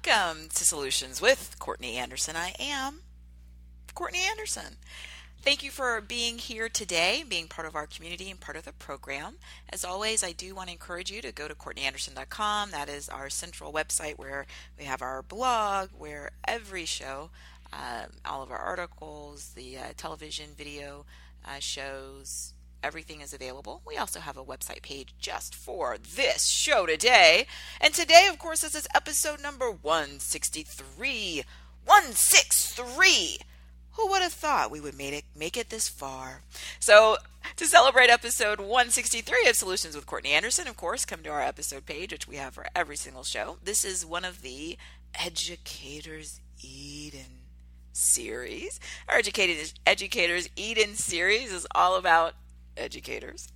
Welcome to Solutions with Courtney Anderson. I am Courtney Anderson. Thank you for being here today, being part of our community and part of the program. As always, I do want to encourage you to go to CourtneyAnderson.com. That is our central website where we have our blog, where every show, all of our articles, the television, video shows, everything is available. We also have a website page just for this show today. And today, of course, this is episode number 163. 163! Who would have thought we would make it this far? So, to celebrate episode 163 of Solutions with Courtney Anderson, of course, come to our episode page, which we have for every single show. This is one of the Educators Eden series. Our Educators Eden series is all about educators.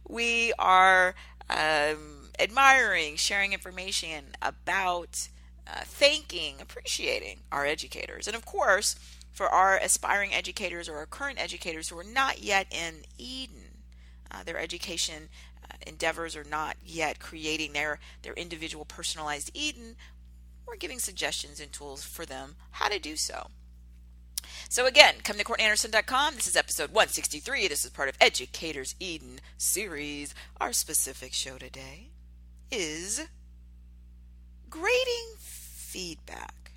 We are admiring, sharing information about thanking, appreciating our educators. And of course, for our aspiring educators or our current educators who are not yet in Eden, their education endeavors are not yet creating their individual personalized Eden, we're giving suggestions and tools for them how to do so. So again, come to CourtneyAnderson.com. This is episode 163. This is part of Educators Eden series. Our specific show today is grading feedback.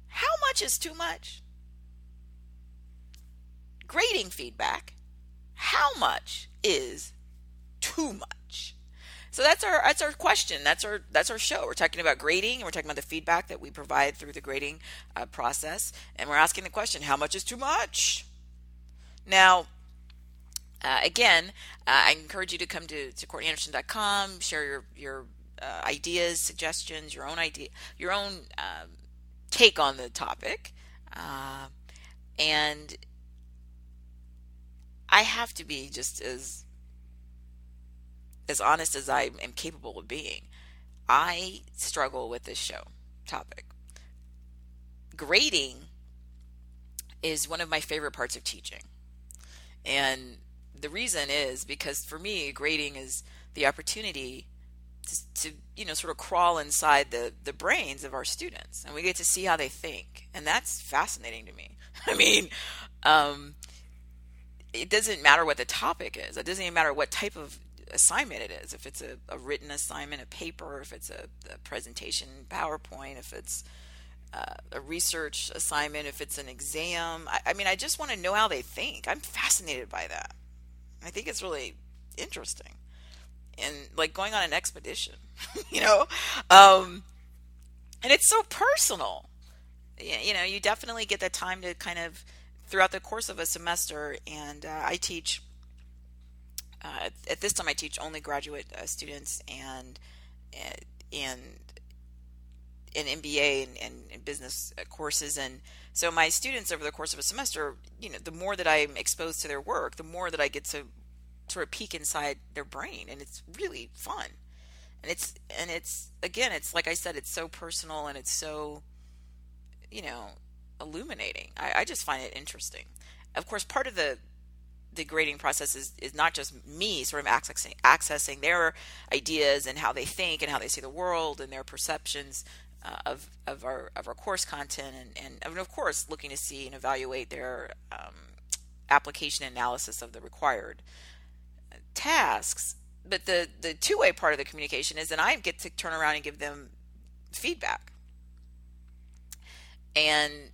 How much is too much? Grading feedback. How much is too much? So that's our question. That's our show. We're talking about grading, and we're talking about the feedback that we provide through the grading process, and we're asking the question: how much is too much? Now, again, I encourage you to come to CourtneyAnderson.com, share your ideas, suggestions, your own take on the topic, and I have to be just as honest as I am capable of being. I struggle with this show topic. Grading is one of my favorite parts of teaching, and the reason is because for me, grading is the opportunity to sort of crawl inside the brains of our students, and we get to see how they think, and that's fascinating to me. I mean, it doesn't matter what the topic is. It doesn't even matter what type of assignment it is. If it's a written assignment, a paper, if it's a presentation, PowerPoint, if it's a research assignment, if it's an exam. I mean, I just want to know how they think. I'm fascinated by that. I think it's really interesting. And like going on an expedition, and it's so personal. You definitely get the time to kind of throughout the course of a semester. And I teach at this time I teach only graduate students and MBA and business courses. And so my students over the course of a semester, the more that I'm exposed to their work, the more that I get to sort of peek inside their brain, and it's really fun. And it's again, it's like I said, it's so personal, and it's so illuminating. I just find it interesting. Of course, part of the grading process is not just me sort of accessing their ideas and how they think and how they see the world and their perceptions of our course content, and of course looking to see and evaluate their application analysis of the required tasks. But the two-way part of the communication is that I get to turn around and give them feedback. And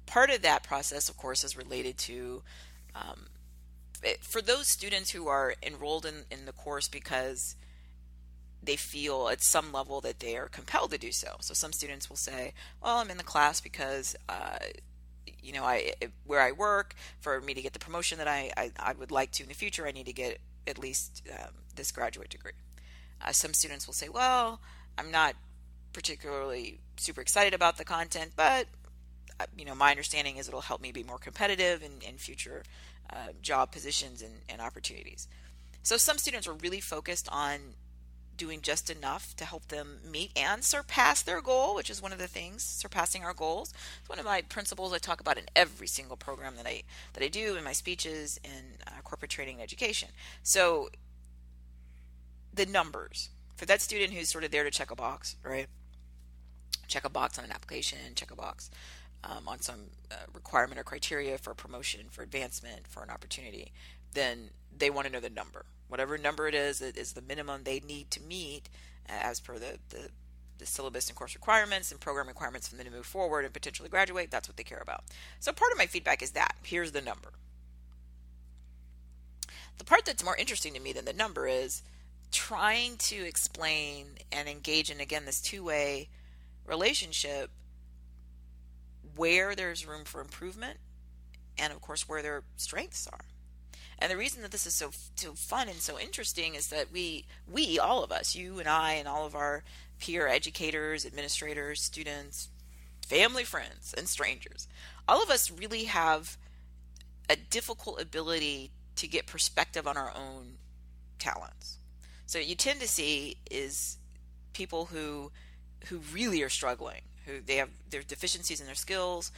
part of that process, of course, is related to for those students who are enrolled in the course because they feel at some level that they are compelled to do so. So some students will say, well, I'm in the class because where I work, for me to get the promotion that I would like to in the future, I need to get at least this graduate degree. Some students will say, well, I'm not particularly super excited about the content, but my understanding is it'll help me be more competitive in future job positions and opportunities. So some students are really focused on doing just enough to help them meet and surpass their goal, which is one of the things, surpassing our goals. It's one of my principles I talk about in every single program that I do in my speeches in corporate training and education. So the numbers for that student who's sort of there to check a box, right? check a box on an application, check a box on some requirement or criteria for promotion, for advancement, for an opportunity, then they want to know the number. Whatever number it is the minimum they need to meet as per the syllabus and course requirements and program requirements for them to move forward and potentially graduate. That's what they care about. So part of my feedback is that here's the number. The part that's more interesting to me than the number is trying to explain and engage in, again, this two-way relationship where there's room for improvement and, of course, where their strengths are. And the reason that this is so fun and so interesting is that we all of us, you and I and all of our peer educators, administrators, students, family, friends, and strangers, all of us really have a difficult ability to get perspective on our own talents. So you tend to see is people who really are struggling, who they have their deficiencies in their skills,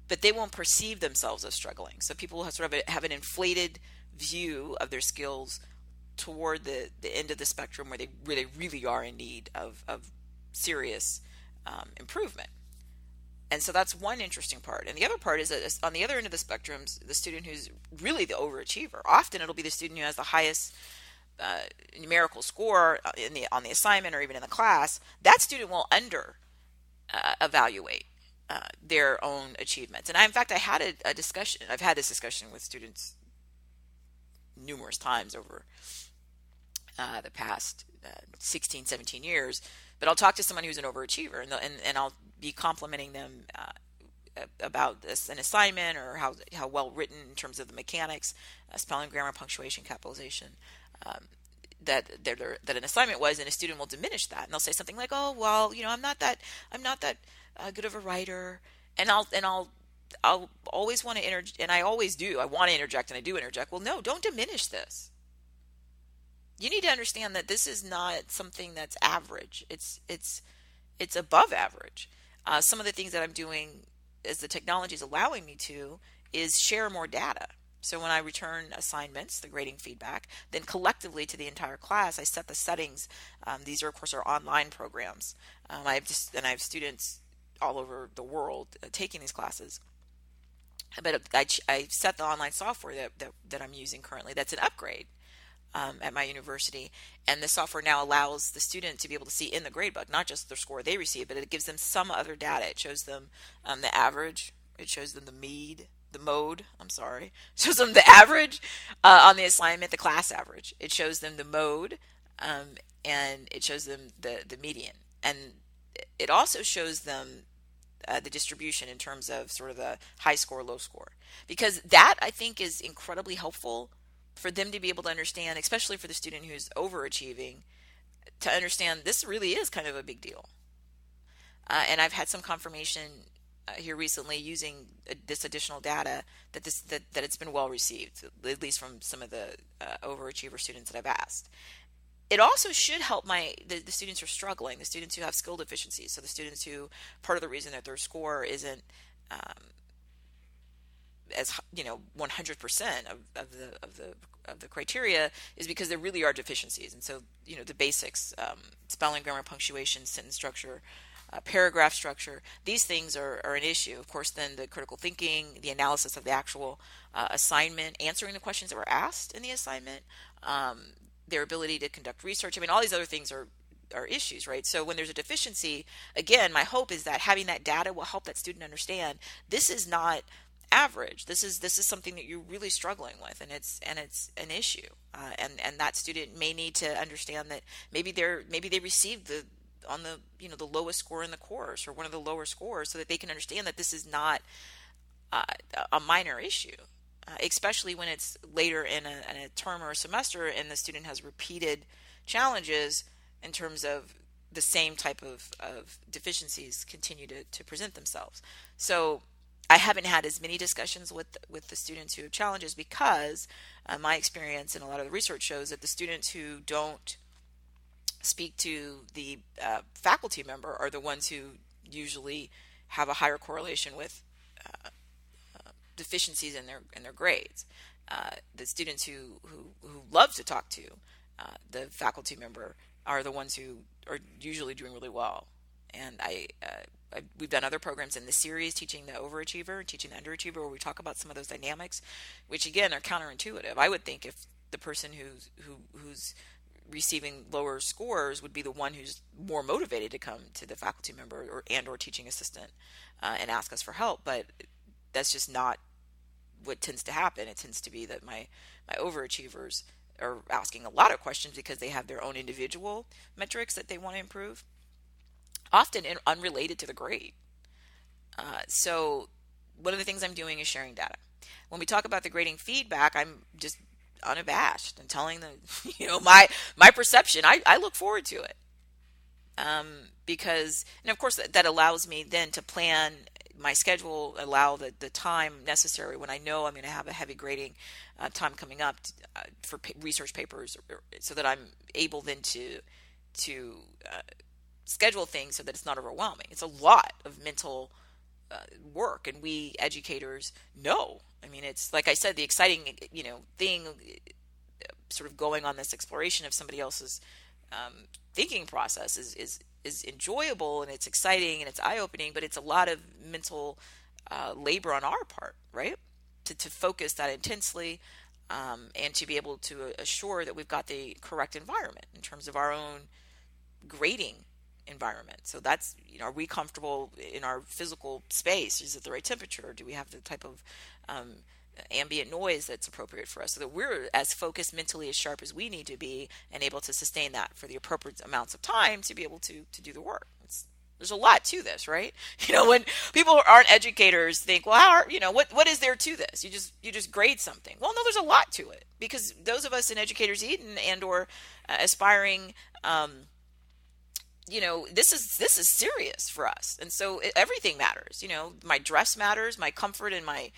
but they won't perceive themselves as struggling. So people have an inflated view of their skills toward the end of the spectrum where they really are in need of serious improvement. And so that's one interesting part. And the other part is that on the other end of the spectrum, the student who's really the overachiever. Often it'll be the student who has the highest numerical score on the assignment or even in the class. That student will under evaluate their own achievements. And in fact, I had a discussion. I've had this discussion with students numerous times over the past 16, 17 years. But I'll talk to someone who's an overachiever, and I'll be complimenting them about an assignment or how well written in terms of the mechanics, spelling, grammar, punctuation, capitalization, that an assignment was, and a student will diminish that, and they'll say something like, "Oh, well, I'm not that good of a writer," and I'll always want to and I always do. I want to interject, and I do interject. Well, no, don't diminish this. You need to understand that this is not something that's average. It's above average. Some of the things that I'm doing, as the technology is allowing me to, is share more data. So when I return assignments, the grading feedback, then collectively to the entire class, I set the settings. These are, of course, our online programs. I have students all over the world taking these classes. But I set the online software that I'm using currently. That's an upgrade at my university, and the software now allows the student to be able to see in the gradebook not just their score they receive, but it gives them some other data. It shows them the average, it shows them the mode, it shows them the average on the assignment, the class average. It shows them the mode, and it shows them the median, and it also shows them the distribution in terms of sort of the high score, low score, because that, I think, is incredibly helpful for them to be able to understand, especially for the student who's overachieving, to understand this really is kind of a big deal. And I've had some confirmation here recently using this additional data that it's been well received, at least from some of the overachiever students that I've asked. It also should help the students who are struggling, the students who have skill deficiencies. So the students who, part of the reason that their score isn't as 100% of the criteria is because there really are deficiencies. And so the basics, spelling, grammar, punctuation, sentence structure, paragraph structure, these things are an issue. Of course, then the critical thinking, the analysis of the actual assignment, answering the questions that were asked in the assignment, their ability to conduct research. I mean, all these other things are issues, right? So when there's a deficiency, again, my hope is that having that data will help that student understand this is not average. This is something that you're really struggling with, and it's an issue. And that student may need to understand that maybe they received the lowest score in the course, or one of the lower scores, so that they can understand that this is not a minor issue. Especially when it's later in a term or a semester and the student has repeated challenges in terms of the same type of deficiencies continue to present themselves. So I haven't had as many discussions with the students who have challenges because my experience and a lot of the research shows that the students who don't speak to the faculty member are the ones who usually have a higher correlation with deficiencies in their grades. The students who love to talk to the faculty member are the ones who are usually doing really well And we've done other programs in this series teaching the overachiever, teaching the underachiever, where we talk about some of those dynamics, which again are counterintuitive. I would think if the person who's receiving lower scores would be the one who's more motivated to come to the faculty member or teaching assistant and ask us for help, but that's just not what tends to happen. It tends to be that my overachievers are asking a lot of questions because they have their own individual metrics that they want to improve, often unrelated to the grade. So one of the things I'm doing is sharing data. When we talk about the grading feedback, I'm just unabashed and telling them, my perception. I look forward to it because, and of course, that allows me then to plan my schedule, allow the time necessary when I know I'm going to have a heavy grading time coming up for research papers, so that I'm able then to schedule things so that it's not overwhelming. It's a lot of mental work, and we educators know. I mean, it's like I said, the exciting thing, sort of going on this exploration of somebody else's thinking process is enjoyable, and it's exciting and it's eye-opening, but it's a lot of mental labor on our part, right? To focus that intensely, and to be able to assure that we've got the correct environment in terms of our own grading environment. So that's, are we comfortable in our physical space? Is it the right temperature? Do we have the type of ambient noise that's appropriate for us, so that we're as focused mentally, as sharp as we need to be, and able to sustain that for the appropriate amounts of time to be able to do the work. There's a lot to this, right? When people who aren't educators think, well, what is there to this? You just grade something. Well, no, there's a lot to it, because those of us in Educators Eden and or aspiring, this is serious for us, and so everything matters. My dress matters, my comfort in my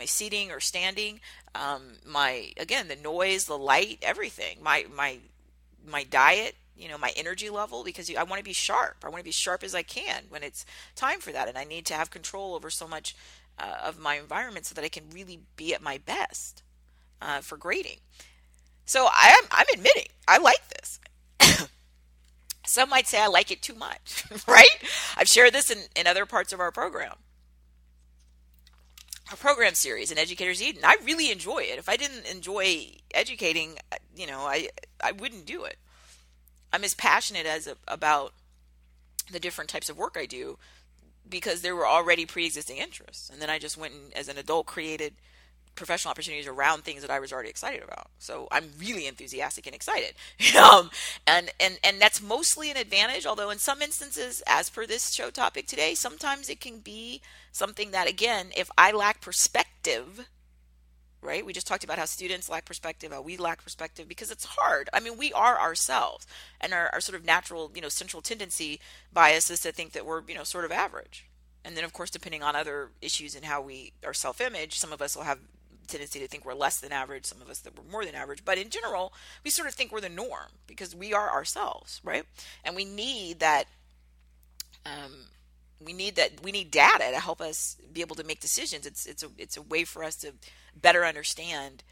seating or standing, the noise, the light, everything, my diet, my energy level, because I want to be sharp. I want to be sharp as I can when it's time for that, and I need to have control over so much of my environment so that I can really be at my best for grading. So I'm admitting I like this. Some might say I like it too much, right? I've shared this in other parts of our program series in Educators Eden. I really enjoy it. If I didn't enjoy educating, I wouldn't do it. I'm as passionate about the different types of work I do because there were already pre-existing interests. And then I just went and, as an adult, created professional opportunities around things that I was already excited about. So I'm really enthusiastic and excited. And that's mostly an advantage, although in some instances, as per this show topic today, sometimes it can be something that, again, if I lack perspective, right? We just talked about how students lack perspective, how we lack perspective, because it's hard. I mean, we are ourselves, and our sort of natural, central tendency bias is to think that we're, sort of average. And then, of course, depending on other issues and how we our self-image, some of us will have tendency to think we're less than average, some of us that we're more than average, but in general we sort of think we're the norm because we are ourselves, right? And we need that we need data to help us be able to make decisions. It's a way for us to better understand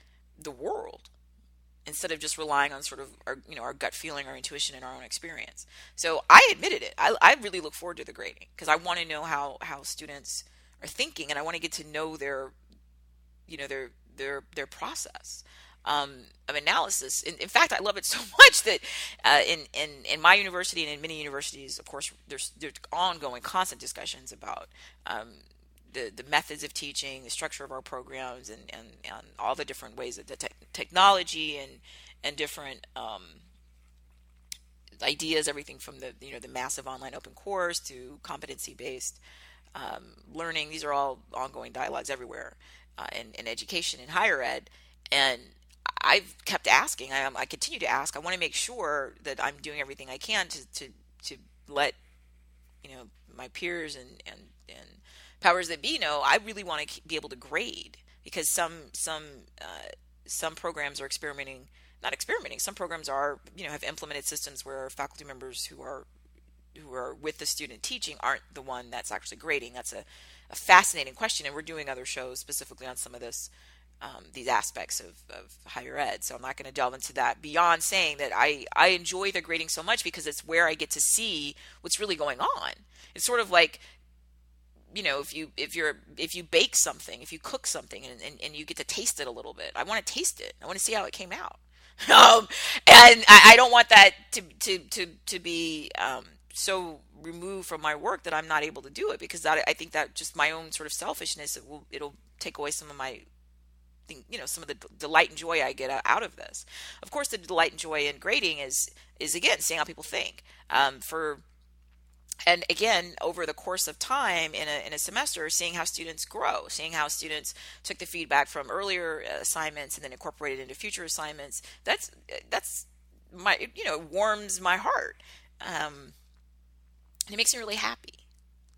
the world instead of just relying on sort of our gut feeling, our intuition, and our own experience. So I admitted it. I really look forward to the grading because I want to know how students are thinking, and I want to get to know their process of analysis. In fact, I love it so much that in my university and in many universities, of course, there's ongoing, constant discussions about the methods of teaching, the structure of our programs, and all the different ways that the technology and different ideas, everything from the massive online open course to competency based learning. These are all ongoing dialogues everywhere. In education and higher ed, and I've kept asking. I continue to ask. I want to make sure that I'm doing everything I can to let my peers and powers that be know. I really want to be able to grade because some programs are not experimenting. Some programs are have implemented systems where faculty members who are with the student teaching aren't the one that's actually grading. That's a fascinating question, and we're doing other shows specifically on some of this these aspects of higher ed. So I'm not going to delve into that beyond saying that I enjoy the grading so much because it's where I get to see what's really going on. It's sort of like, if you bake something, if you cook something and you get to taste it a little bit, I want to taste it. I want to see how it came out. And I don't want that to be so removed from my work that I'm not able to do it, because I think that just my own sort of selfishness, it'll take away some of my some of the delight and joy I get out of this. Of course, the delight and joy in grading is again seeing how people think. And again, over the course of time in a semester, seeing how students grow, seeing how students took the feedback from earlier assignments and then incorporated into future assignments. That's my warms my heart. It makes me really happy.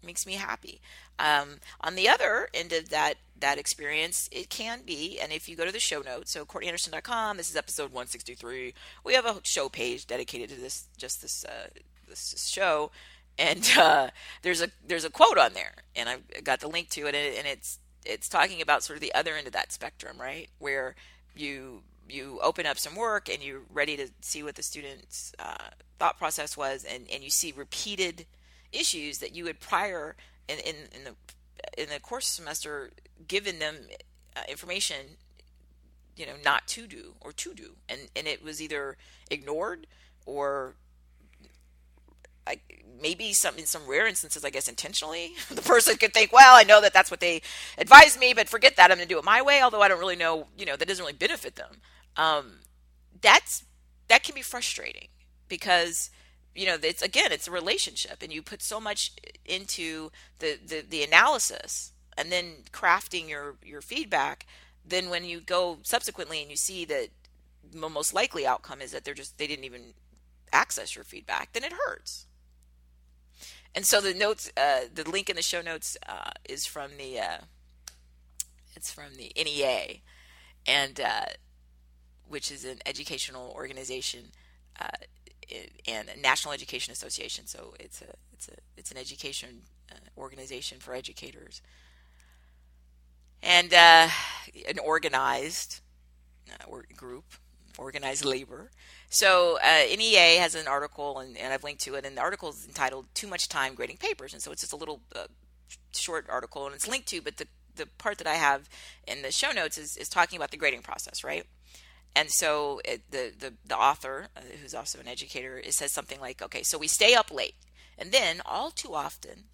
It makes me happy. On the other end of that experience, it can be, and if you go to the show notes, so CourtneyAnderson.com, this is episode 163. We have a show page dedicated to this show. And there's a quote on there, and I've got the link to it, and it's talking about sort of the other end of that spectrum, right? Where you open up some work and you're ready to see what the student's thought process was, and you see repeated issues that you had prior in the course semester given them information, not to do or to do, and it was either ignored or maybe in some rare instances, I guess intentionally, the person could think, well, I know that that's what they advised me, but forget that, I'm going to do it my way, although I don't really know, that doesn't really benefit them. That can be frustrating because, it's a relationship, and you put so much into the analysis and then crafting your feedback. Then when you go subsequently and you see that the most likely outcome is that they didn't even access your feedback, then it hurts. And so the notes, the link in the show notes is from the NEA, and which is an educational organization and a National Education Association. So it's an education organization for educators, and an organized group, organized labor. So NEA has an article, and I've linked to it, and the article is entitled "Too Much Time Grading Papers," and so it's just a little short article, and it's linked to, but the part that I have in the show notes is talking about the grading process, right? And so the author, who's also an educator, it says something like, okay, so we stay up late, and then all too often,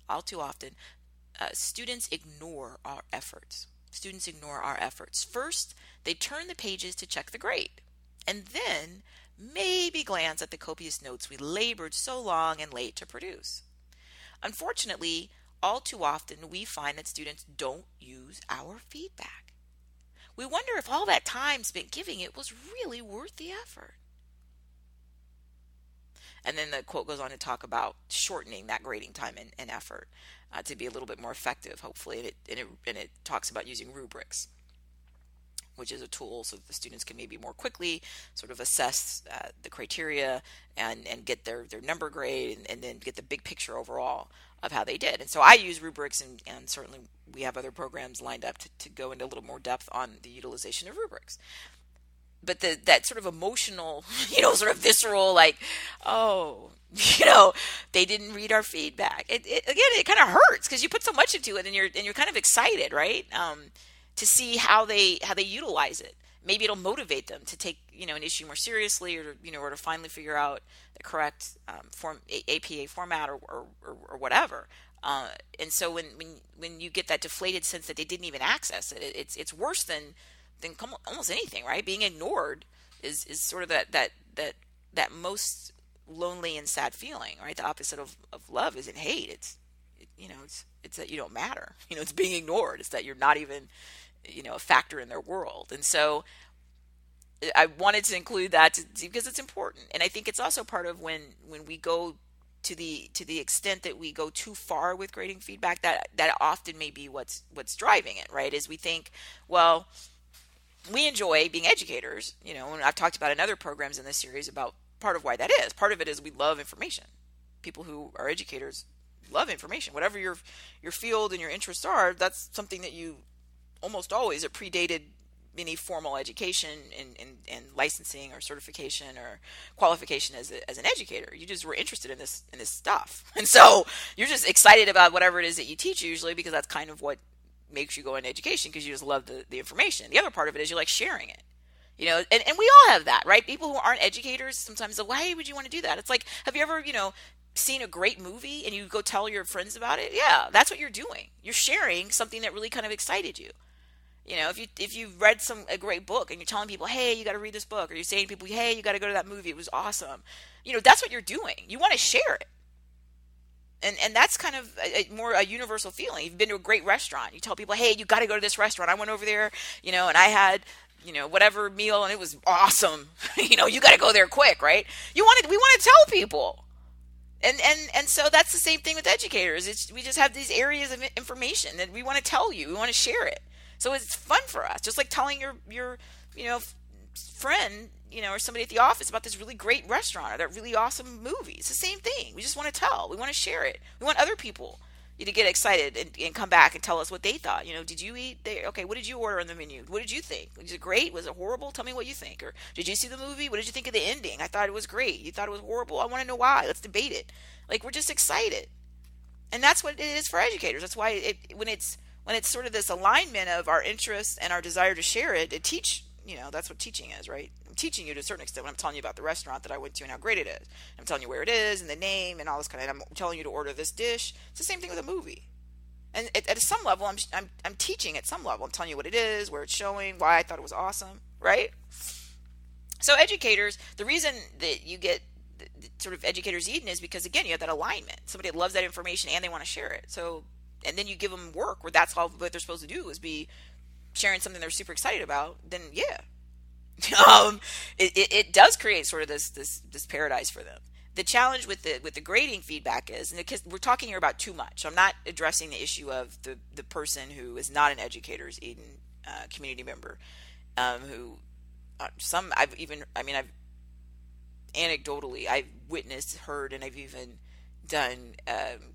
students ignore our efforts. Students ignore our efforts. First, they turn the pages to check the grade, and then maybe glance at the copious notes we labored so long and late to produce. Unfortunately, all too often we find that students don't use our feedback. We wonder if all that time spent giving it was really worth the effort. And then the quote goes on to talk about shortening that grading time and effort to be a little bit more effective, hopefully. And it talks about using rubrics, which is a tool so that the students can maybe more quickly sort of assess the criteria and get their number grade and then get the big picture overall of how they did. And so I use rubrics, and certainly we have other programs lined up to go into a little more depth on the utilization of rubrics. But that sort of emotional, sort of visceral, like, oh, they didn't read our feedback. It kind of hurts because you put so much into it, and you're kind of excited, right? To see how they utilize it. Maybe it'll motivate them to take an issue more seriously, or to finally figure out the correct APA format or whatever. And so when you get that deflated sense that they didn't even access it, it's worse than almost anything, right? Being ignored is sort of that most lonely and sad feeling, right? The opposite of love isn't hate. It's that you don't matter. It's being ignored. It's that you're not even a factor in their world. And so I wanted to include that because it's important. And I think it's also part of when we go to the extent that we go too far with grading feedback, that often may be what's driving it, right? Is we think, well, we enjoy being educators, and I've talked about in other programs in this series about part of why that is. Part of it is we love information. People who are educators love information. Whatever your field and your interests are, that's something that you almost always, it predated any formal education in licensing or certification or qualification as an educator. You just were interested in this stuff, and so you're just excited about whatever it is that you teach usually, because that's kind of what makes you go into education, because you just love the information. The other part of it is you like sharing it. And we all have that, right? People who aren't educators sometimes say, why would you want to do that? It's like, have you ever, seen a great movie and you go tell your friends about it? Yeah, that's what you're doing. You're sharing something that really kind of excited you. If you read a great book and you're telling people, hey, you got to read this book, or you're saying to people, hey, you got to go to that movie, it was awesome. That's what you're doing. You want to share it. And that's kind of more a universal feeling. You've been to a great restaurant. You tell people, hey, you got to go to this restaurant. I went over there, and I had, whatever meal, and it was awesome. You got to go there quick, right? We want to tell people. And so that's the same thing with educators. We just have these areas of information that we want to tell you. We want to share it. So it's fun for us. Just like telling your friend, or somebody at the office about this really great restaurant or that really awesome movie. It's the same thing. We just want to tell. We want to share it. We want other people to get excited and come back and tell us what they thought. Did you eat there? Okay, what did you order on the menu? What did you think? Was it great? Was it horrible? Tell me what you think. Or did you see the movie? What did you think of the ending? I thought it was great. You thought it was horrible? I want to know why. Let's debate it. Like, we're just excited. And that's what it is for educators. That's why when it's sort of this alignment of our interests and our desire to share it, that's what teaching is, right? I'm teaching you to a certain extent when I'm telling you about the restaurant that I went to and how great it is. I'm telling you where it is and the name and all this kind of, and I'm telling you to order this dish. It's the same thing with a movie. And at some level, I'm teaching at some level. I'm telling you what it is, where it's showing, why I thought it was awesome, right? So educators, the reason that you get the sort of educators Eden is because, again, you have that alignment. Somebody that loves that information and they want to share it. So, and then you give them work where that's all what they're supposed to do is be sharing something they're super excited about. Then yeah, it does create sort of this paradise for them. The challenge with the grading feedback is, and because we're talking here about too much, I'm not addressing the issue of the person who is not an educators Eden community member, who I've anecdotally I've witnessed, heard, and I've even done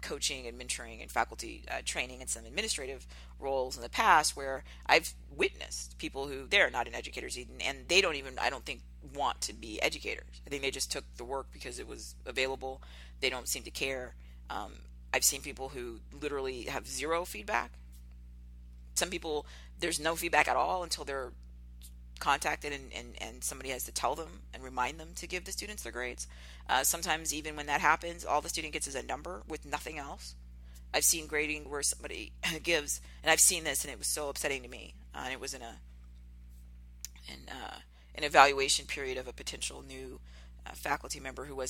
coaching and mentoring and faculty training and some administrative roles in the past where I've witnessed people who they're not in educators Eden and they don't even, I don't think, want to be educators. I think they just took the work because it was available. They don't seem to care. I've seen people who literally have zero feedback. Some people, there's no feedback at all until they're contacted and somebody has to tell them and remind them to give the students their grades. Sometimes even when that happens, all the student gets is a number with nothing else. I've seen grading where somebody gives, and I've seen this and it was so upsetting to me. And it was in an evaluation period of a potential new faculty member who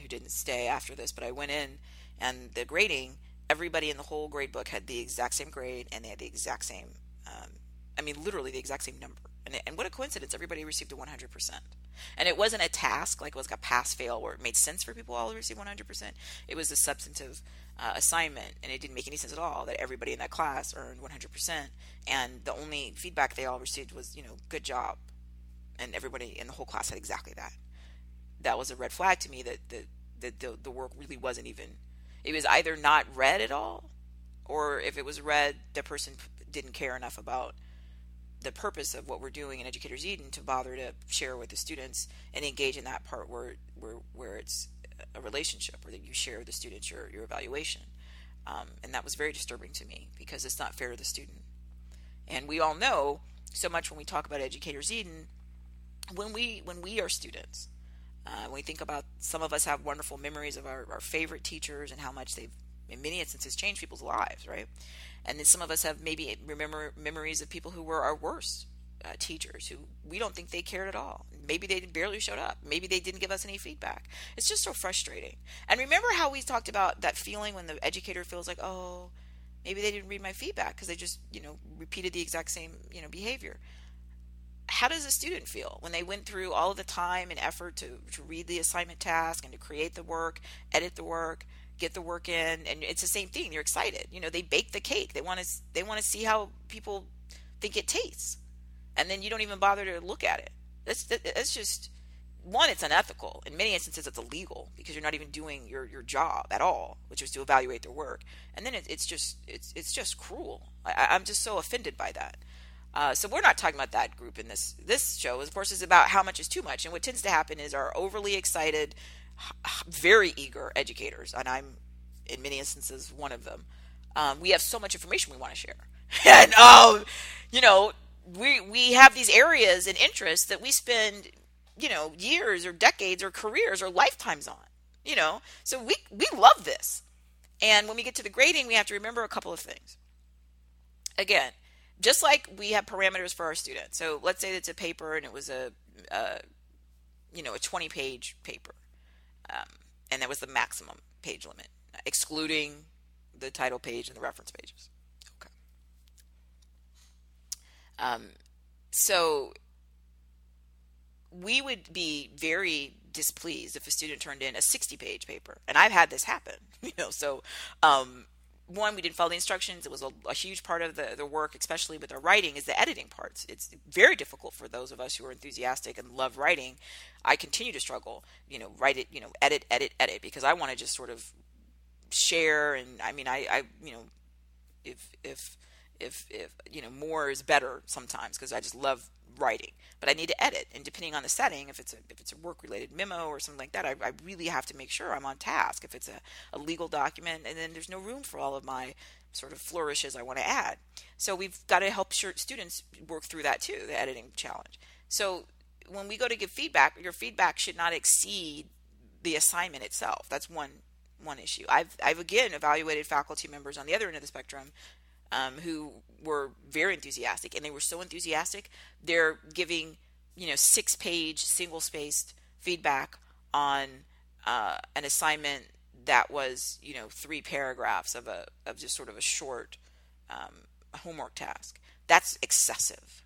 didn't stay after this, but I went in and the grading, everybody in the whole grade book had the exact same grade and they had the exact same, literally the exact same number. And what a coincidence, everybody received a 100%. And it wasn't a task, like it was like a pass-fail where it made sense for people all to receive 100%. It was a substantive assignment, and it didn't make any sense at all that everybody in that class earned 100%. And the only feedback they all received was, good job. And everybody in the whole class had exactly that. That was a red flag to me that the work really wasn't even, it was either not read at all, or if it was read, the person didn't care enough about the purpose of what we're doing in Educators Eden to bother to share with the students and engage in that part where it's a relationship, where that you share with the students your evaluation. And that was very disturbing to me because it's not fair to the student. And we all know so much when we talk about Educators Eden, when we are students, when we think about, some of us have wonderful memories of our favorite teachers and how much they've in many instances changed people's lives, right? And then some of us have maybe memories of people who were our worst teachers, who we don't think they cared at all. Maybe they barely showed up. Maybe they didn't give us any feedback. It's just so frustrating. And remember how we talked about that feeling when the educator feels like, oh, maybe they didn't read my feedback because they just, repeated the exact same, behavior. How does a student feel when they went through all of the time and effort to read the assignment task and to create the work, edit the work, get the work in, and it's the same thing. You're excited. They bake the cake. They want to see how people think it tastes, and then you don't even bother to look at it. That's just, one, it's unethical. In many instances, it's illegal because you're not even doing your job at all, which is to evaluate their work. And then it's just cruel. I'm just so offended by that. So we're not talking about that group in this show. Of course, is about how much is too much. And what tends to happen is our overly excited, very eager educators, and I'm in many instances one of them. We have so much information we want to share, and you know, we have these areas and interests that we spend, years or decades or careers or lifetimes on. So we love this. And when we get to the grading, we have to remember a couple of things. Again, just like we have parameters for our students. So let's say it's a paper and it was a 20-page paper, and that was the maximum page limit, excluding the title page and the reference pages. Okay. So we would be very displeased if a student turned in a 60-page paper, and I've had this happen. So one, we didn't follow the instructions. It was a huge part of the work, especially with our writing, is the editing parts. It's very difficult for those of us who are enthusiastic and love writing. I continue to struggle, write it, edit, because I want to just sort of share. And I mean, I if more is better sometimes, because I just love writing, but I need to edit. And depending on the setting, if it's a work related memo or something like that, I really have to make sure I'm on task. If it's a legal document, and then there's no room for all of my sort of flourishes I want to add. So we've got to help students work through that too, the editing challenge. So when we go to give feedback, your feedback should not exceed the assignment itself. That's one issue. I've again evaluated faculty members on the other end of the spectrum, who were very enthusiastic, and they were so enthusiastic, they're giving, 6-page single-spaced feedback on an assignment that was, 3 paragraphs of just sort of a short homework task. That's excessive.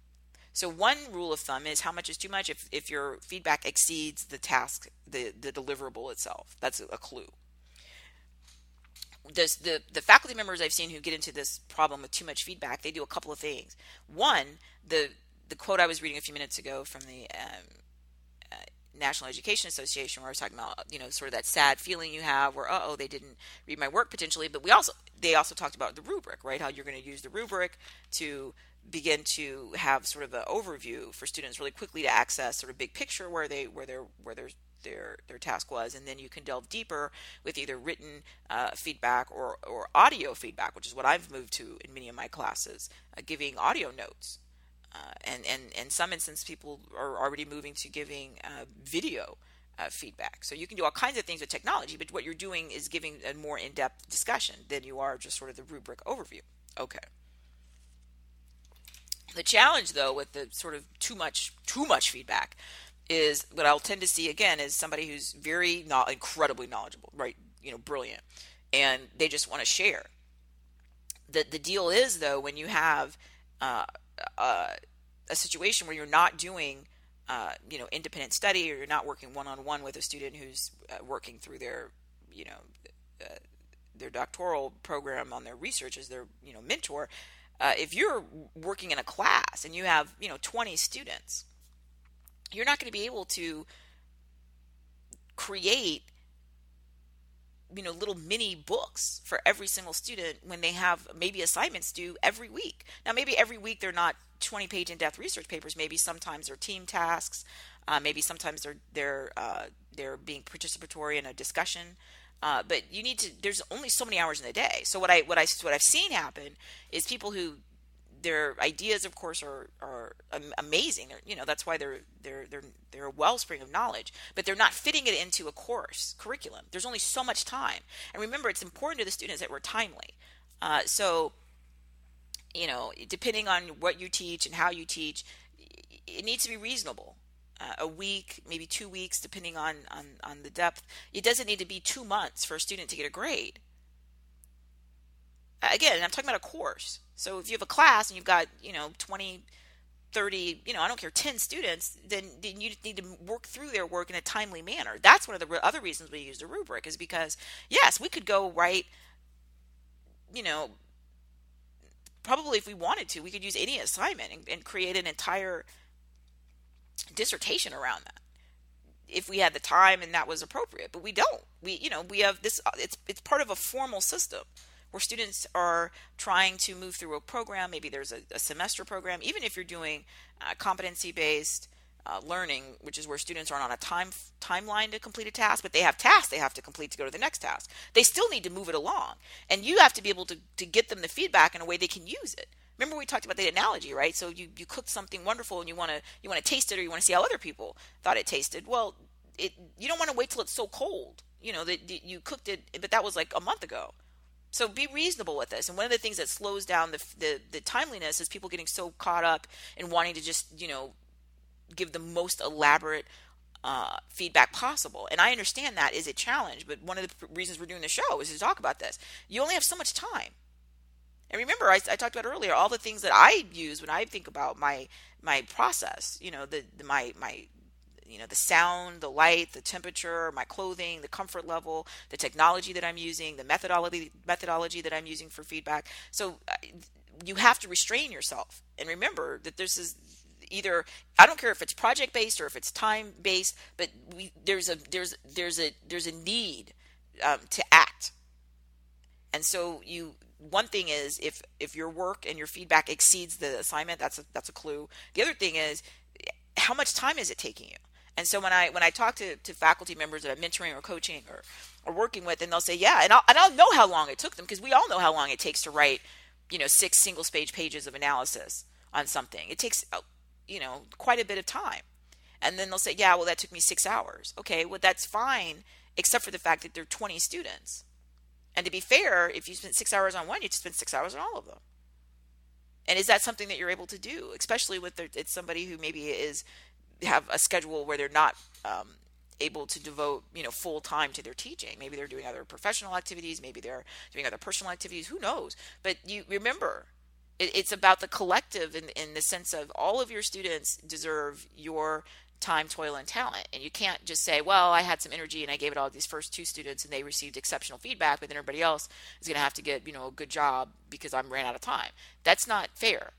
So one rule of thumb is how much is too much if your feedback exceeds the task, the deliverable itself. That's a clue. The faculty members I've seen who get into this problem with too much feedback, they do a couple of things. One, the quote I was reading a few minutes ago from the National Education Association, where I was talking about, sort of that sad feeling you have where, they didn't read my work potentially. But they also talked about the rubric, right? How you're going to use the rubric to begin to have sort of an overview for students really quickly to access sort of big picture where their task was, and then you can delve deeper with either written feedback or audio feedback, which is what I've moved to in many of my classes, giving audio notes. And in some instances, people are already moving to giving video feedback. So you can do all kinds of things with technology, but what you're doing is giving a more in-depth discussion than you are just sort of the rubric overview. Okay. The challenge, though, with the sort of too much feedback is what I'll tend to see again is somebody who's very incredibly knowledgeable, right? Brilliant, and they just want to share. The deal is, though, when you have a situation where you're not doing independent study, or you're not working one-on-one with a student who's working through their their doctoral program on their research as their mentor. If you're working in a class and you have 20 students, you're not going to be able to create little mini books for every single student when they have maybe assignments due every week. Now, maybe every week they're not 20-page in-depth research papers. Maybe sometimes they're team tasks. Maybe sometimes they're being participatory in a discussion. But you need to. There's only so many hours in the day. So what I've seen happen is people who their ideas, of course, are amazing. That's why they're a wellspring of knowledge. But they're not fitting it into a course curriculum. There's only so much time. And remember, it's important to the students that we're timely. So depending on what you teach and how you teach, it needs to be reasonable. A week, maybe 2 weeks, depending on the depth. It doesn't need to be 2 months for a student to get a grade. Again, I'm talking about a course. So if you have a class and you've got 20, 30, I don't care, 10 students, then you need to work through their work in a timely manner. That's one of the other reasons we use the rubric, is because yes, we could go write, probably if we wanted to, we could use any assignment and create an entire dissertation around that if we had the time and that was appropriate. But we don't. We have this. It's part of a formal system where students are trying to move through a program. Maybe there's a semester program, even if you're doing competency-based learning, which is where students aren't on a timeline to complete a task, but they have tasks they have to complete to go to the next task. They still need to move it along, and you have to be able to get them the feedback in a way they can use it. Remember we talked about the analogy, right? So you cooked something wonderful and you want to taste it, or you want to see how other people thought it tasted. Well, you don't want to wait till it's so cold. That you cooked it, but that was like a month ago. So be reasonable with this. And one of the things that slows down the timeliness is people getting so caught up in wanting to just give the most elaborate feedback possible. And I understand that is a challenge, but one of the reasons we're doing the show is to talk about this. You only have so much time. And remember, I talked about earlier all the things that I use when I think about my process. The sound, the light, the temperature, my clothing, the comfort level, the technology that I'm using, the methodology that I'm using for feedback. So you have to restrain yourself and remember that this is either, I don't care if it's project based or if it's time based, but there's a need to act. And so one thing is if your work and your feedback exceeds the assignment, that's a clue. The other thing is, how much time is it taking you? And so when I talk to faculty members that I'm mentoring or coaching or working with, and they'll say, yeah, and I'll know how long it took them, because we all know how long it takes to write 6 single-page pages of analysis on something. It takes quite a bit of time. And then they'll say, yeah, well, that took me 6 hours. Okay, well, that's fine, except for the fact that there are 20 students. And to be fair, if you spent 6 hours on one, you spend 6 hours on all of them. And is that something that you're able to do, especially with it's somebody who maybe have a schedule where they're not able to devote full time to their teaching? Maybe they're doing other professional activities, maybe they're doing other personal activities, who knows? But you remember, it's about the collective in the sense of all of your students deserve your time, toil, and talent. And you can't just say, well, I had some energy and I gave it all to these first 2 students and they received exceptional feedback, but then everybody else is going to have to get a good job because I ran out of time. That's not fair.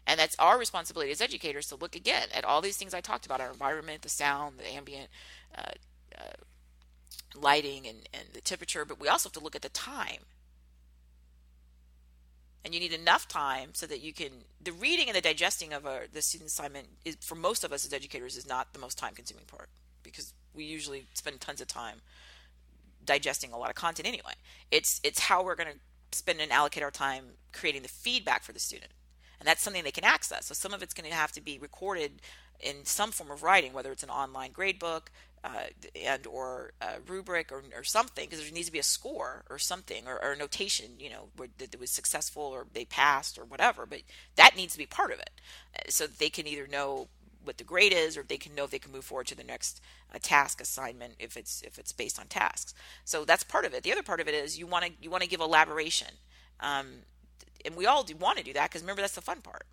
And that's our responsibility as educators to look again at all these things I talked about: our environment, the sound, the ambient lighting, and the temperature. But we also have to look at the time. And you need enough time so that you can, the reading and the digesting of the student assignment is, for most of us as educators, is not the most time consuming part, because we usually spend tons of time digesting a lot of content anyway. It's how we're going to spend and allocate our time creating the feedback for the student. And that's something they can access. So some of it's going to have to be recorded in some form of writing, whether it's an online grade book and or a rubric or something, because there needs to be a score or something, or a notation, where that it was successful or they passed or whatever. But that needs to be part of it, so that they can either know what the grade is, or they can know if they can move forward to the next task assignment if it's based on tasks. So that's part of it. The other part of it is you want to give elaboration. And we all want to do that, because remember, that's the fun part.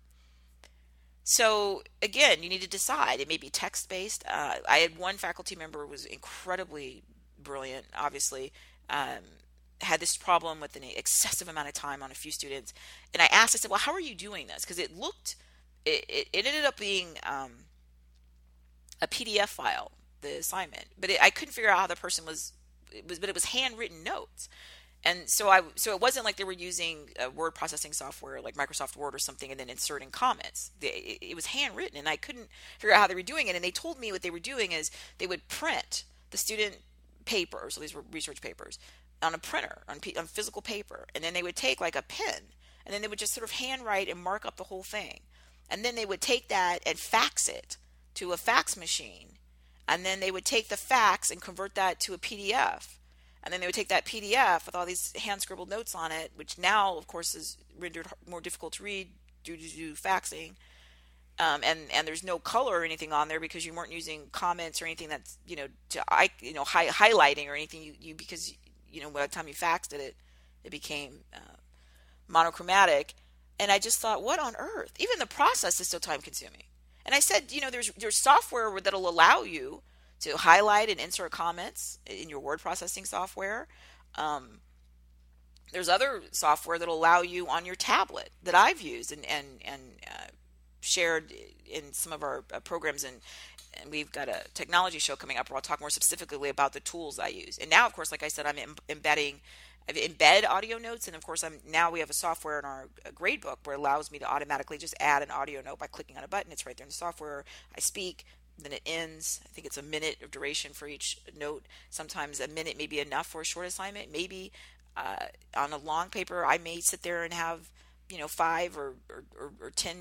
So again, you need to decide. It may be text-based. I had one faculty member who was incredibly brilliant, obviously, had this problem with an excessive amount of time on a few students. And I said, well, how are you doing this? Because it ended up being a PDF file, the assignment. But I couldn't figure out how the person but it was handwritten notes. And so it wasn't like they were using word processing software like Microsoft Word or something and then inserting comments. It was handwritten, and I couldn't figure out how they were doing it. And they told me what they were doing is they would print the student papers, so these were research papers, on a printer, on physical paper. And then they would take like a pen, and then they would just sort of handwrite and mark up the whole thing. And then they would take that and fax it to a fax machine. And then they would take the fax and convert that to a PDF. And then they would take that PDF with all these hand-scribbled notes on it, which now, of course, is rendered more difficult to read due to faxing. And there's no color or anything on there because you weren't using comments or anything that's highlighting or anything. You because by the time you faxed it became monochromatic. And I just thought, what on earth? Even the process is so time-consuming. And I said, there's software that'll allow you to highlight and insert comments in your word processing software. There's other software that'll allow you on your tablet that I've used and shared in some of our programs. And and we've got a technology show coming up where I'll talk more specifically about the tools I use. And now, of course, like I said, I embed audio notes, and of course, now we have a software in our grade book where it allows me to automatically just add an audio note by clicking on a button. It's right there in the software. I speak, then it ends. I think it's a minute of duration for each note. Sometimes a minute may be enough for a short assignment. Maybe on a long paper, I may sit there and have 5 or 10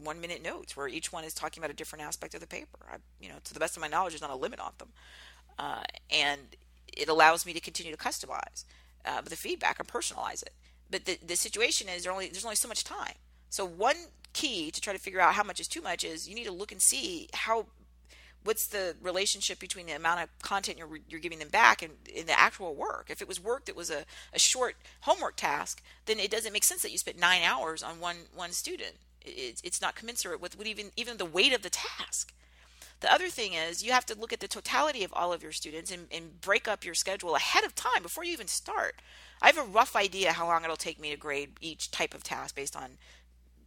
1-minute notes where each one is talking about a different aspect of the paper. To the best of my knowledge, there's not a limit on them, and it allows me to continue to customize the feedback and personalize it. But the situation is there's only so much time. So one key to try to figure out how much is too much is you need to look and see what's the relationship between the amount of content you're giving them back and in the actual work. If it was work that was a short homework task, then it doesn't make sense that you spent 9 hours on one student. It's not commensurate with even the weight of the task. The other thing is you have to look at the totality of all of your students and break up your schedule ahead of time before you even start. I have a rough idea how long it'll take me to grade each type of task based on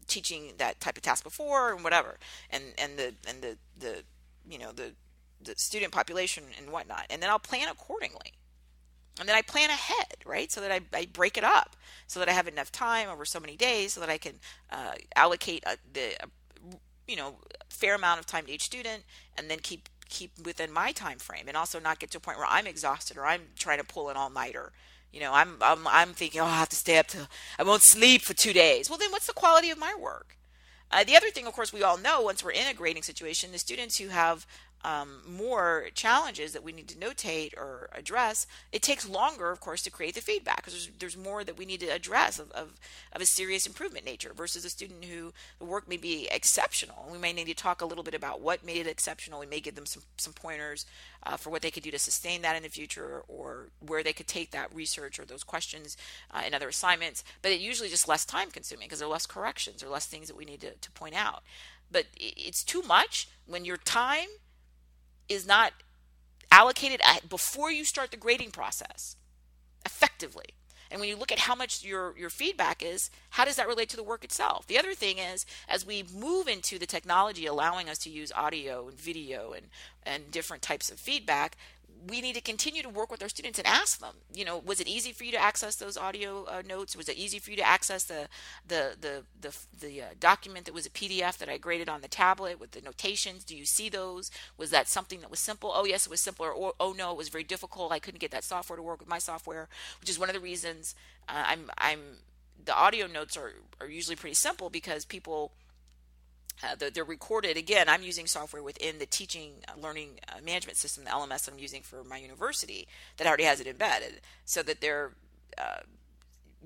teaching that type of task before and whatever, and the student population and whatnot, and then I'll plan accordingly. And then I plan ahead, right? So that I break it up so that I have enough time over so many days so that I can allocate the fair amount of time to each student, and then keep within my time frame, and also not get to a point where I'm exhausted or I'm trying to pull an all-nighter. I'm thinking, oh, I have to stay up till I won't sleep for 2 days. Well, then what's the quality of my work? The other thing, of course, we all know once we're in a grading situation, the students who have more challenges that we need to notate or address, it takes longer, of course, to create the feedback because there's more that we need to address of a serious improvement nature versus a student who the work may be exceptional. We may need to talk a little bit about what made it exceptional. We may give them some pointers for what they could do to sustain that in the future, or where they could take that research or those questions in other assignments. But it usually just less time consuming because there are less corrections or less things that we need to point out. But it's too much when your time is not allocated before you start the grading process effectively. And when you look at how much your feedback is, how does that relate to the work itself? The other thing is, as we move into the technology allowing us to use audio and video and different types of feedback, we need to continue to work with our students and ask them, was it easy for you to access those audio notes? Was it easy for you to access the document that was a PDF that I graded on the tablet with the notations? Do you see those? Was that something that was simple? Oh, yes, it was simpler. Or, oh, no, it was very difficult. I couldn't get that software to work with my software, which is one of the reasons the audio notes are usually pretty simple because people, they're recorded. Again, I'm using software within the teaching learning management system, the LMS that I'm using for my university, that already has it embedded so that they're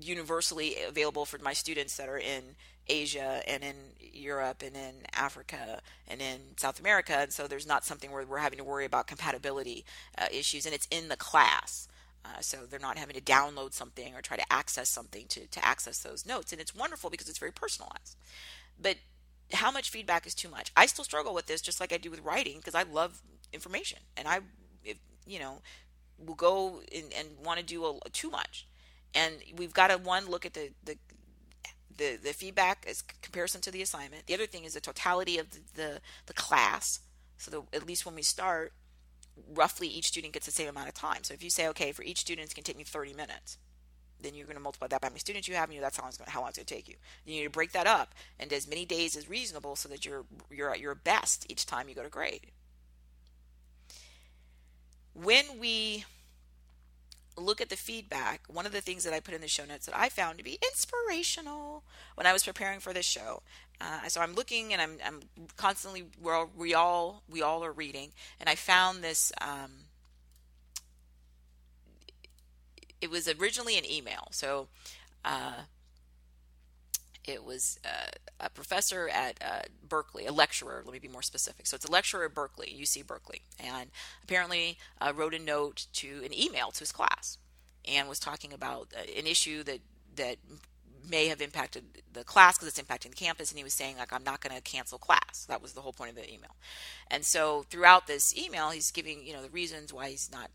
universally available for my students that are in Asia and in Europe and in Africa and in South America. And so there's not something where we're having to worry about compatibility issues, and it's in the class. So they're not having to download something or try to access something to access those notes. And it's wonderful because it's very personalized. But how much feedback is too much? I still struggle with this just like I do with writing because I love information, and will go and want to do too much. And we've got to look at the feedback as comparison to the assignment. The other thing is the totality of the class. So at least when we start, roughly each student gets the same amount of time. So if you say, okay, for each student it's going to take me 30 minutes, then you're going to multiply that by how many students you have, and that's how long it's going to take you. You need to break that up into as many days as reasonable so that you're at your best each time you go to grade. When we look at the feedback, one of the things that I put in the show notes that I found to be inspirational when I was preparing for this show. So I'm looking and I'm constantly, we all are reading, and I found this. It was originally an email. So it was a professor at Berkeley, a lecturer, let me be more specific. So it's a lecturer at Berkeley, UC Berkeley, and apparently wrote a note to an email to his class and was talking about an issue that may have impacted the class because it's impacting the campus, and he was saying, like, I'm not going to cancel class. That was the whole point of the email. And so throughout this email, he's giving, the reasons why he's not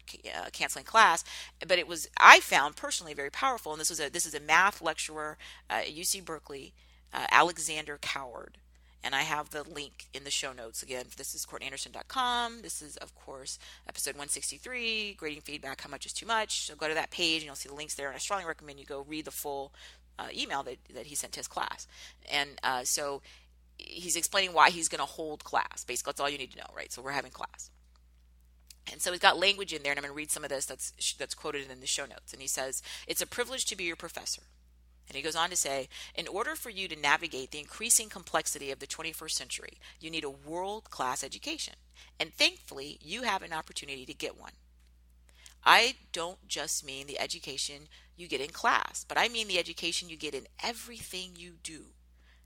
canceling class. But it was, I found personally, very powerful. And this is a math lecturer at UC Berkeley, Alexander Coward. And I have the link in the show notes. Again, this is CourtneyAnderson.com. This is, of course, episode 163, grading feedback, how much is too much. So go to that page and you'll see the links there. And I strongly recommend you go read the full email that he sent to his class. And so he's explaining why he's going to hold class. Basically, that's all you need to know, right? So we're having class. And so he's got language in there, and I'm going to read some of this that's quoted in the show notes. And he says, "It's a privilege to be your professor." And he goes on to say, "In order for you to navigate the increasing complexity of the 21st century, you need a world-class education. And thankfully, you have an opportunity to get one. I don't just mean the education you get in class, but I mean the education you get in everything you do.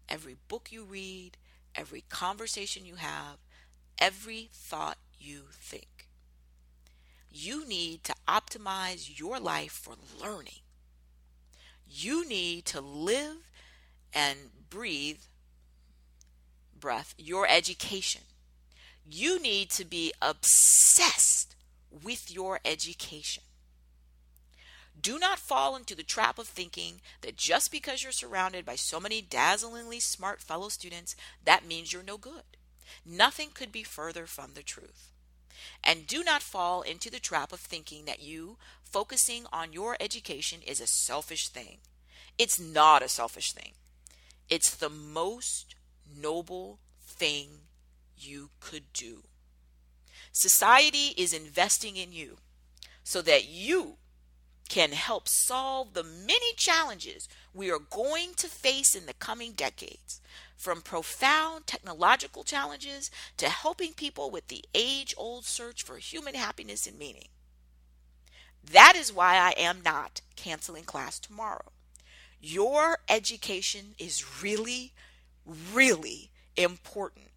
Every book you read, every conversation you have, every thought you think. You need to optimize your life for learning. You need to live and breathe your education. You need to be obsessed with your education. Do not fall into the trap of thinking that just because you're surrounded by so many dazzlingly smart fellow students, that means you're no good. Nothing could be further from the truth. And do not fall into the trap of thinking that you focusing on your education is a selfish thing. It's not a selfish thing. It's the most noble thing you could do. Society is investing in you so that you can help solve the many challenges we are going to face in the coming decades, from profound technological challenges to helping people with the age-old search for human happiness and meaning. That is why I am not canceling class tomorrow. Your education is really, really important,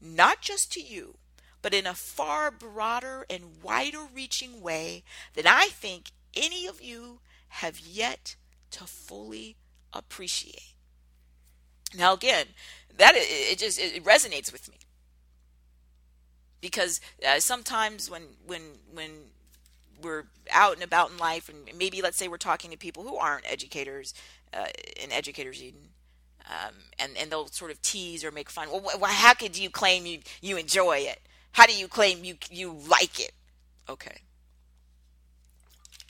not just to you, but in a far broader and wider reaching way that I think any of you have yet to fully appreciate. Now again, it resonates with me, because sometimes when we're out and about in life, and maybe let's say we're talking to people who aren't educators in Educators Eden, and they'll sort of tease or make fun. Well, how could you claim you enjoy it? How do you claim you like it? Okay.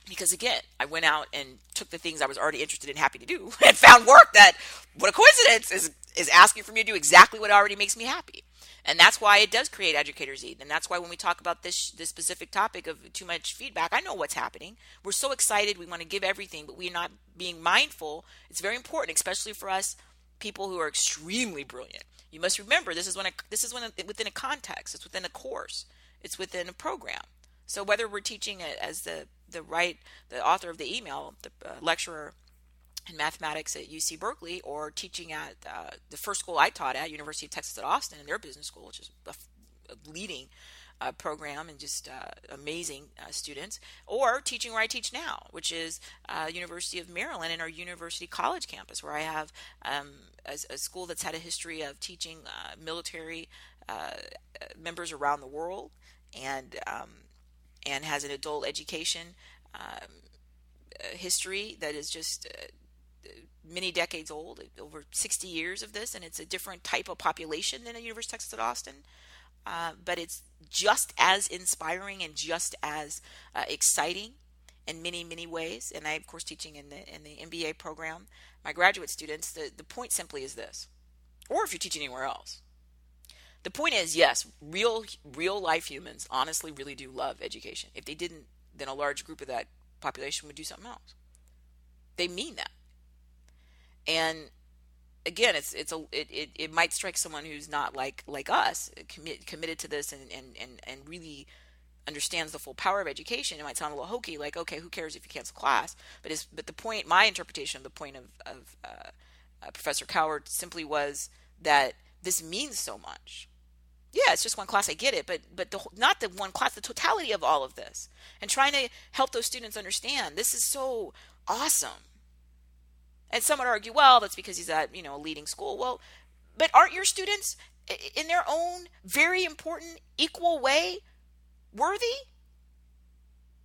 Because again, I went out and took the things I was already interested and happy to do and found work that, what a coincidence, is asking for me to do exactly what already makes me happy. And that's why it does create Educators Eden. And that's why when we talk about this specific topic of too much feedback, I know what's happening. We're so excited. We want to give everything, but we're not being mindful. It's very important, especially for us people who are extremely brilliant. You must remember, this is within a context. It's within a course. It's within a program. So whether we're teaching it as the author of the email, the lecturer in mathematics at UC Berkeley, or teaching at the first school I taught at, University of Texas at Austin, in their business school, which is a leading program and just amazing students, or teaching where I teach now, which is University of Maryland in our University College campus, where I have a school that's had a history of teaching military members around the world, and has an adult education history that is just many decades old, over 60 years of this, and it's a different type of population than the University of Texas at Austin. But it's just as inspiring and just as exciting in many, many ways. And I, of course, teaching in the MBA program, my graduate students, the point simply is this, or if you're teaching anywhere else. The point is, yes, real life humans honestly really do love education. If they didn't, then a large group of that population would do something else. They mean that. And again, it might strike someone who's not like us, committed to this and really understands the full power of education. It might sound a little hokey, like, okay, who cares if you cancel class? But the point, my interpretation of the point of Professor Coward simply was that this means so much. Yeah, it's just one class, I get it, but not the one class, the totality of all of this, and trying to help those students understand this is so awesome. And some would argue, well, that's because he's at a leading school. Well, but aren't your students in their own very important, equal way worthy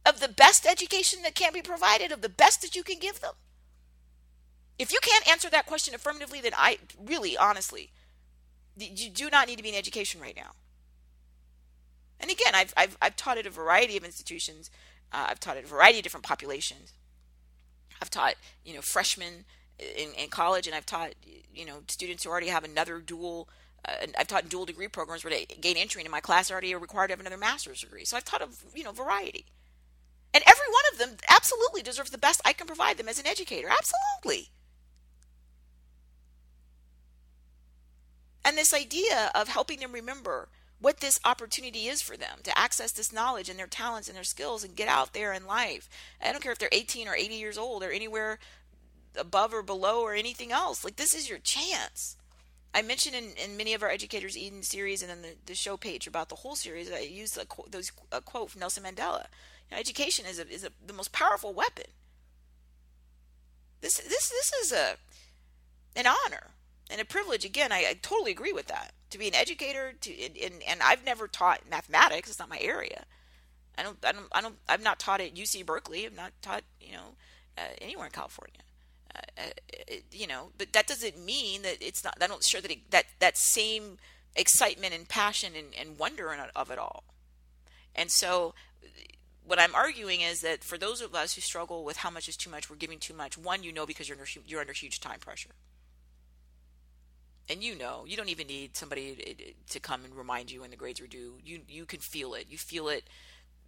of the best education that can be provided, of the best that you can give them? If you can't answer that question affirmatively, then I really, honestly, You do not need to be in education right now. And again, I've taught at a variety of institutions. I've taught at a variety of different populations. I've taught, freshmen in college, and I've taught, students who already have another dual. I've taught dual degree programs where they gain entry into my class already are required to have another master's degree. So I've taught a variety, and every one of them absolutely deserves the best I can provide them as an educator. Absolutely. And this idea of helping them remember what this opportunity is for them to access this knowledge and their talents and their skills and get out there in life. I don't care if they're 18 or 80 years old or anywhere above or below or anything else. Like, this is your chance. I mentioned in many of our Educators Eden series and in the show page about the whole series, I used a quote from Nelson Mandela. Education is the most powerful weapon. This is an honor and a privilege. Again, I totally agree with that. To be an educator, and I've never taught mathematics. It's not my area. I've not taught at UC Berkeley. I've not taught, anywhere in California. But that doesn't mean that it's not. I don't sure that same excitement and passion and wonder of it all. And so, what I'm arguing is that for those of us who struggle with how much is too much, we're giving too much. One, because you're under huge time pressure. And you don't even need somebody to come and remind you when the grades are due. You can feel it. You feel it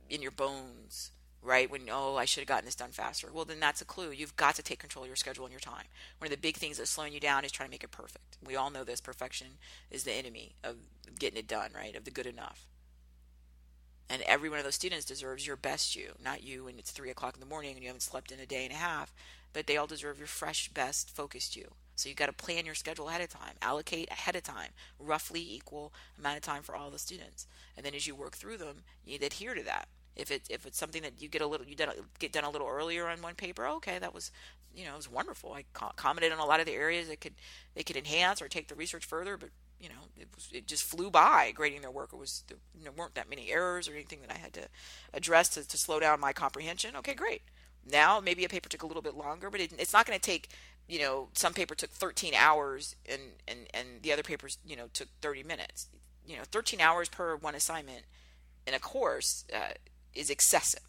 in your bones, right? When, I should have gotten this done faster. Well, then that's a clue. You've got to take control of your schedule and your time. One of the big things that's slowing you down is trying to make it perfect. We all know this. Perfection is the enemy of getting it done, right? Of the good enough. And every one of those students deserves your best you, not you when it's 3 o'clock in the morning and you haven't slept in a day and a half, but they all deserve your fresh, best, focused you. So you've got to plan your schedule ahead of time, allocate ahead of time, roughly equal amount of time for all the students. And then as you work through them, you need to adhere to that. If it's something that you get done a little earlier on one paper, okay, that was, it was wonderful. I commented on a lot of the areas that they could enhance or take the research further, but it just flew by grading their work. There weren't that many errors or anything that I had to address to slow down my comprehension. Okay, great. Now maybe a paper took a little bit longer, but it's not going to take, some paper took 13 hours and the other papers, took 30 minutes. 13 hours per one assignment in a course is excessive.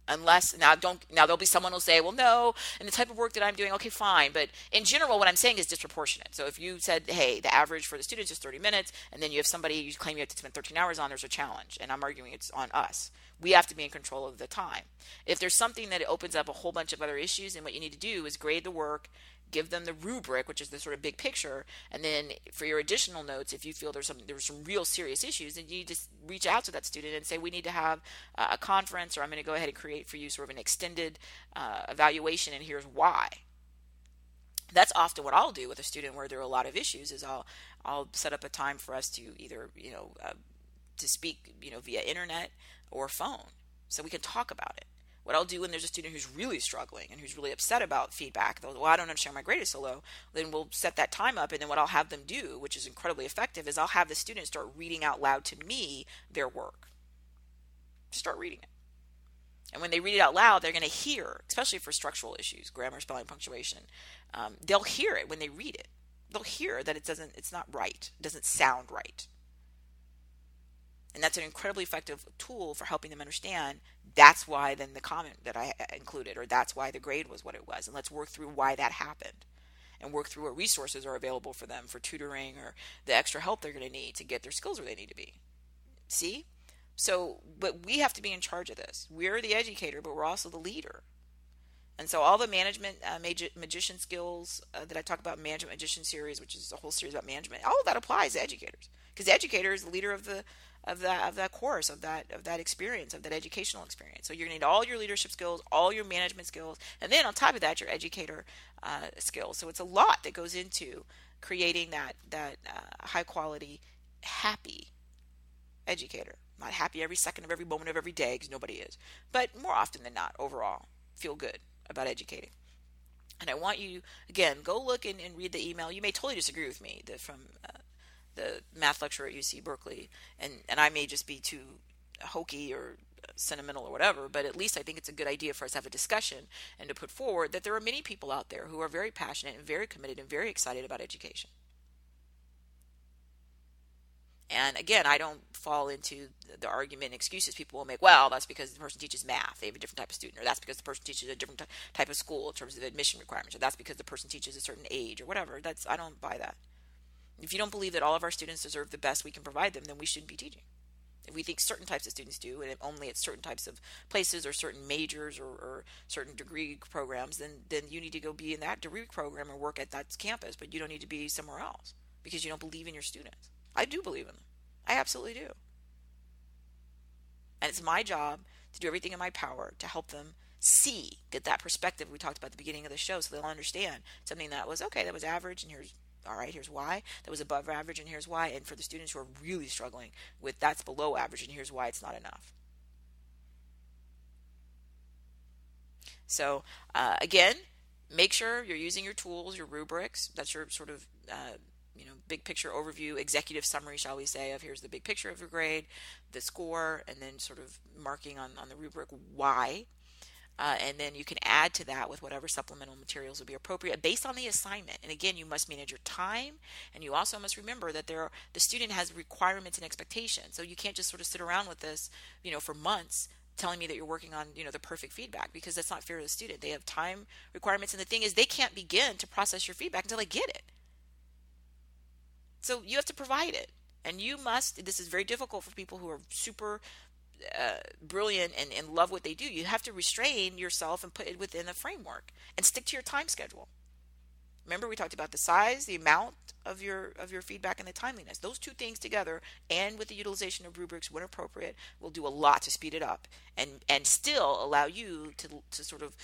Unless now there'll be someone who'll say, well, no, and the type of work that I'm doing, okay, fine. But in general, what I'm saying is disproportionate. So if you said, hey, the average for the students is 30 minutes, and then you have somebody you claim you have to spend 13 hours on, there's a challenge. And I'm arguing it's on us. We have to be in control of the time. If there's something that opens up a whole bunch of other issues, then what you need to do is grade the work, give them the rubric, which is the sort of big picture, and then for your additional notes, if you feel there's some real serious issues, then you just reach out to that student and say, we need to have a conference, or I'm going to go ahead and create for you sort of an extended evaluation, and here's why. That's often what I'll do with a student where there are a lot of issues. Is I'll set up a time for us to either to speak via internet or phone, so we can talk about it. What I'll do when there's a student who's really struggling and who's really upset about feedback, well, I don't understand my grade is so low, then we'll set that time up, and then what I'll have them do, which is incredibly effective, is I'll have the students start reading out loud to me their work. Start reading it. And when they read it out loud, they're going to hear, especially for structural issues, grammar, spelling, punctuation, they'll hear it when they read it. They'll hear that it's not right, it doesn't sound right. And that's an incredibly effective tool for helping them understand that's why then the comment that I included, or that's why the grade was what it was. And let's work through why that happened and work through what resources are available for them for tutoring or the extra help they're going to need to get their skills where they need to be. See? So, but we have to be in charge of this. We're the educator, but we're also the leader. And so all the management magician skills that I talk about, management magician series, which is a whole series about management, all of that applies to educators, because the educator is the leader of that course, of that experience, of that educational experience. So you're going to need all your leadership skills, all your management skills, and then on top of that, your educator skills. So it's a lot that goes into creating that high quality, happy educator. Not happy every second of every moment of every day, because nobody is, but more often than not, overall, feel good about educating. And I want you, again, go look and read the email. You may totally disagree with me from the math lecturer at UC Berkeley, and I may just be too hokey or sentimental or whatever, but at least I think it's a good idea for us to have a discussion and to put forward that there are many people out there who are very passionate and very committed and very excited about education. And again, I don't fall into the argument and excuses people will make. Well, that's because the person teaches math. They have a different type of student. Or that's because the person teaches a different type of school in terms of admission requirements. Or that's because the person teaches a certain age or whatever. I don't buy that. If you don't believe that all of our students deserve the best we can provide them, then we shouldn't be teaching. If we think certain types of students do, and only at certain types of places or certain majors or certain degree programs, then you need to go be in that degree program and work at that campus, but you don't need to be somewhere else because you don't believe in your students. I do believe in them. I absolutely do. And it's my job to do everything in my power to help them get that perspective we talked about at the beginning of the show, so they'll understand something that was okay, that was average, and here's all right, here's why. That was above average, and here's why. And for the students who are really struggling with that's below average, and here's why it's not enough. So again, make sure you're using your tools, your rubrics. That's your sort of big picture overview, executive summary, shall we say, of here's the big picture of your grade, the score, and then sort of marking on the rubric why. And then you can add to that with whatever supplemental materials would be appropriate based on the assignment. And again, you must manage your time, and you also must remember that the student has requirements and expectations. So you can't just sort of sit around with this, for months telling me that you're working on, the perfect feedback, because that's not fair to the student. They have time requirements, and the thing is, they can't begin to process your feedback until they get it. So you have to provide it. And this is very difficult for people who are super brilliant and love what they do. You have to restrain yourself and put it within a framework and stick to your time schedule. Remember, we talked about the size, the amount of your feedback, and the timeliness. Those two things together, and with the utilization of rubrics when appropriate, will do a lot to speed it up and still allow you to sort of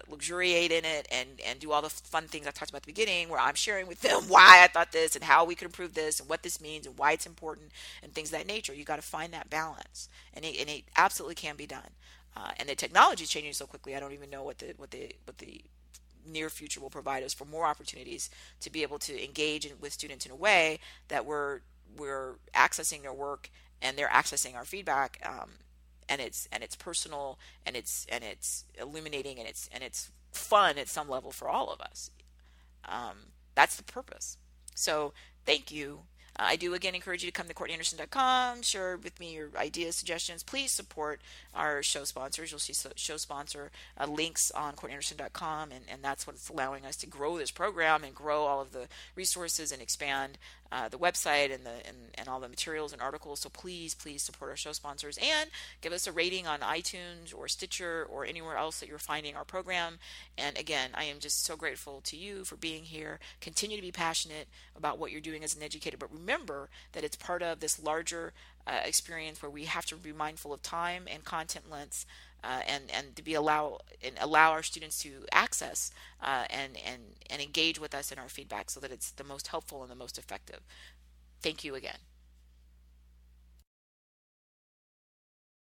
luxuriate in it and do all the fun things I talked about at the beginning, where I'm sharing with them why I thought this and how we could improve this and what this means and why it's important and things of that nature. You got to find that balance, and it absolutely can be done. And the technology is changing so quickly. I don't even know what the near future will provide us for more opportunities to be able to engage with students in a way that we're accessing their work and they're accessing our feedback. And it's personal, and it's illuminating, and it's fun at some level for all of us. That's the purpose. So thank you. I do again encourage you to come to CourtneyAnderson.com, share with me your ideas, suggestions. Please support our show sponsors. You'll see show sponsor links on CourtneyAnderson.com, and that's what's allowing us to grow this program and grow all of the resources and expand the website and all the materials and articles. So please support our show sponsors and give us a rating on iTunes or Stitcher or anywhere else that you're finding our program. And again, I am just so grateful to you for being here. Continue to be passionate about what you're doing as an educator, but remember that it's part of this larger experience where we have to be mindful of time and content lengths, and to allow our students to access and engage with us in our feedback so that it's the most helpful and the most effective. Thank you again.